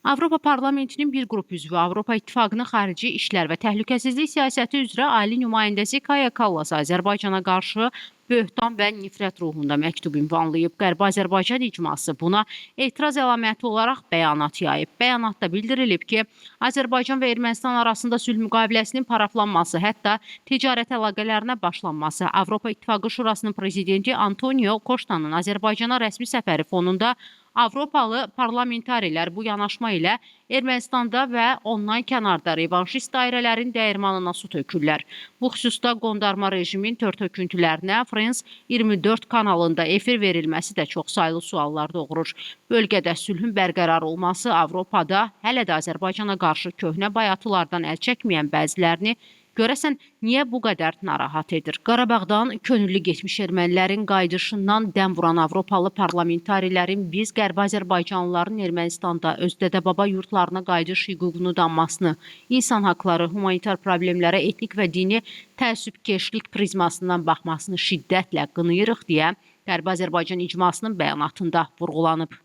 Avropa Parlamentinin bir qrup üzvü Avropa İttifaqının xarici işlər və təhlükəsizlik siyasəti üzrə ali nümayəndəsi Kaya Kallas Azərbaycana qarşı böhtan və nifrət ruhunda məktub ünvanlayıb. Qərbi Azərbaycan icması buna etiraz əlaməti olaraq bəyanat yayıb. Bəyanatda bildirilib ki, Azərbaycan və Ermənistan arasında sülh müqaviləsinin paraflanması, hətta ticarət əlaqələrinə başlanması, Avropa İttifaqı Şurasının prezidenti Antonio Costanın Azərbaycana rəsmi səfəri fonunda Avropalı parlamentarilər bu yanaşma ilə Ermənistanda və ondan kənarda revanşist dairələrin dəyirmanına su tökürlər. Bu xüsusda qondarma rejimin törtöküntülərinə France 24 kanalında efir verilməsi də çox saylı suallar doğurur. Bölgədə sülhün bərqərar olması Avropada hələ də Azərbaycana qarşı köhnə bayatılardan əl çəkməyən bəzilərini görəsən niyə bu qədər narahat edir? Qarabağdan könüllü getmiş ermənilərin qayıdışından dəm vuran Avropalı parlamentarilərin biz Qərbi Azərbaycanlıların Ermənistanda öz dədə-baba yurtlarına qayıdış hüququnu danmasını, insan haqları, humanitar problemlərə etnik və dini təəssübkeşlik prizmasından baxmasını şiddətlə qınayırıq deyə Qərbi Azərbaycan icmasının bəyanatında vurğulanıb.